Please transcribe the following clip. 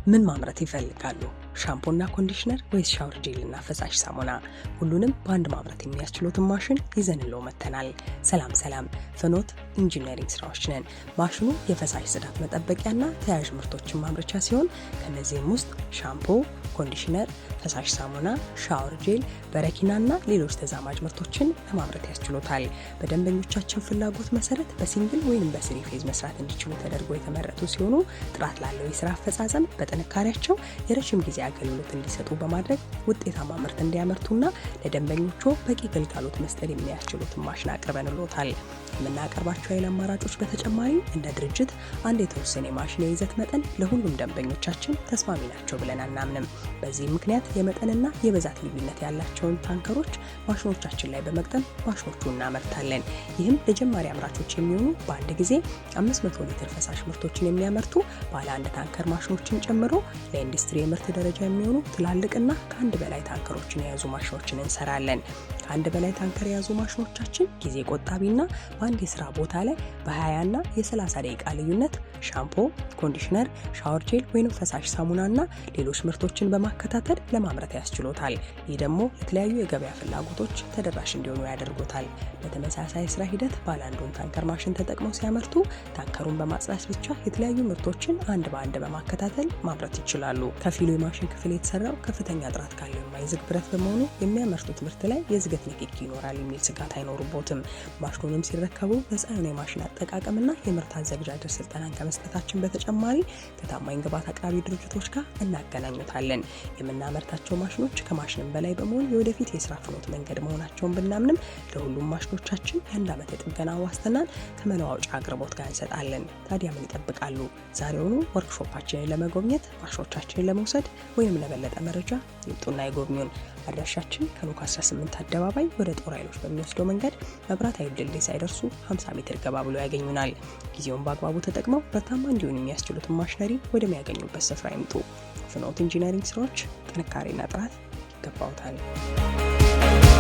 ምን ማምረት ይፈልጋሉ? ሻምፖና ኮንዲሽነር ወይስ ሻወር ጄልና ፈሳሽ ሳሙና? ሁሉንም በአንድ ማምረት የሚያስችሉትን ማሽን ይዘንለው መጥተናል። ሰላም፣ ፍኖት ኢንጂነሪንግ ስራዎች ነን። ማሽኑ የፈሳሽ ጽዳት መጠበቂያና ተያያዥ ምርቶችን ማምረቻ ሲሆን ከነዚህም ውስጥ ሻምፖ፣ ኮንዲሽነር፣ ፈሳሽ ሳሙና፣ ሻወር ጄል፣ በረኪናና ሌሎች ተዛማጅ ምርቶችን ለማምረት ያስችሎታል። በደንበኞቻችን ፍላጎት መሰረት በሲንግል ወይም በስሪ ፌዝ መስራት እንዲችሉ ተደርጎ የተመረቱ ሲሆኑ ጥራት ላለው የስራ አፈጻጸም በጥንካሬያቸው የረጅም ጊዜ አገልግሎት እንዲሰጡ በማድረግ ውጤታማ ምርት እንዲያመርቱና ለደንበኞቹ በቂ ግልጋሎት መስጠት የሚያስችሉትን ማሽን አቅርበንልዎታል። ከምናቀርባቸው የኃይል አማራጮች በተጨማሪ እንደ ድርጅት አንድ የተወሰነ የማሽን የይዘት መጠን ለሁሉም ደንበኞቻችን ተስማሚ ናቸው ብለን አናምንም። በዚህ ምክንያት የመጠንና የብዛት ልዩነት ያላቸውን ታንከሮች ማሽኖቻችን ላይ በመግጠም ማሽኖቹን እናመርታለን። ይህም ለጀማሪ አምራቾች የሚሆኑ በአንድ ጊዜ 500 ሊትር ፈሳሽ ምርቶችን የሚያመርቱ ባለ አንድ ታንከር ማሽኖችን ጨምሮ ለኢንዱስትሪ የምርት ደረጃ የሚሆኑ ትላልቅና ከአንድ በላይ ታንከሮችን የያዙ ማሽኖችን እንሰራለን። ከአንድ በላይ ታንከር የያዙ ማሽኖቻችን ጊዜ ቆጣቢና በአንድ የስራ ቦታ ላይ በ20ና የ30 ደቂቃ ልዩነት ሻምፖ፣ ኮንዲሽነር፣ ሻወር ጄል ወይም ፈሳሽ ሳሙናና ሌሎች ምርቶችን በማከታተል ለማምረት ያስችሎታል። ይህ ደግሞ የተለያዩ የገበያ ፍላጎቶች ተደራሽ እንዲሆኑ ያደርጎታል። በተመሳሳይ ስራ ሂደት ባለ አንዱን ታንከር ማሽን ተጠቅመው ሲያመርቱ ታንከሩን በማጽዳት ብቻ የተለያዩ ምርቶችን አንድ በአንድ በማከታተል ማምረት ይችላሉ። ከፊሉ የማሽን ክፍል የተሰራው ከፍተኛ ጥራት ካለው የማይዝግ ብረት በመሆኑ የሚያመርቱት ምርት ላይ የዝገት ንክኪ ይኖራል የሚል ስጋት አይኖርቦትም። ማሽኑንም ሲረከቡ ነፃ የሆነ የማሽን አጠቃቀምና የምርት አዘገጃጀት ስልጠናን ከመስጠታችን በተጨማሪ ከታማኝ ግብዓት አቅራቢ ድርጅቶች ጋር እናገናኙታለን። የምናመርታቸው ማሽኖች ከማሽንም በላይ በመሆን የወደፊት የስራ ፍኖት መንገድ መሆናቸውን ብናምንም ለሁሉም ማሽኖቻችን የ1 ዓመት የጥገና ዋስትናን ከመለዋወጫ አቅርቦት ጋር እንሰጣለን። ታዲያ ምን ይጠብቃሉ? ዛሬውኑ ወርክሾፓችንን ለመጎብኘት ማሽኖቻችንን ለመውሰድ ወይም ለበለጠ መረጃ ይምጡና ይጎብኙን። አድራሻችን ከሉካስ 18 አደባባይ ወደ ጦር ኃይሎች በሚወስደው መንገድ መብራት ኃይል ድልድይ ሳይደርሱ 50 ሜትር ገባ ብሎ ያገኙናል። ጊዜውን በአግባቡ ተጠቅመው ምርታማ እንዲሆኑ የሚያስችሉትን ማሽነሪ ወደሚያገኙበት ስፍራ ይምጡ። ፍኖት ኢንጂነሪንግ ስራዎች ጥንካሬና ጥራት ይገባውታል።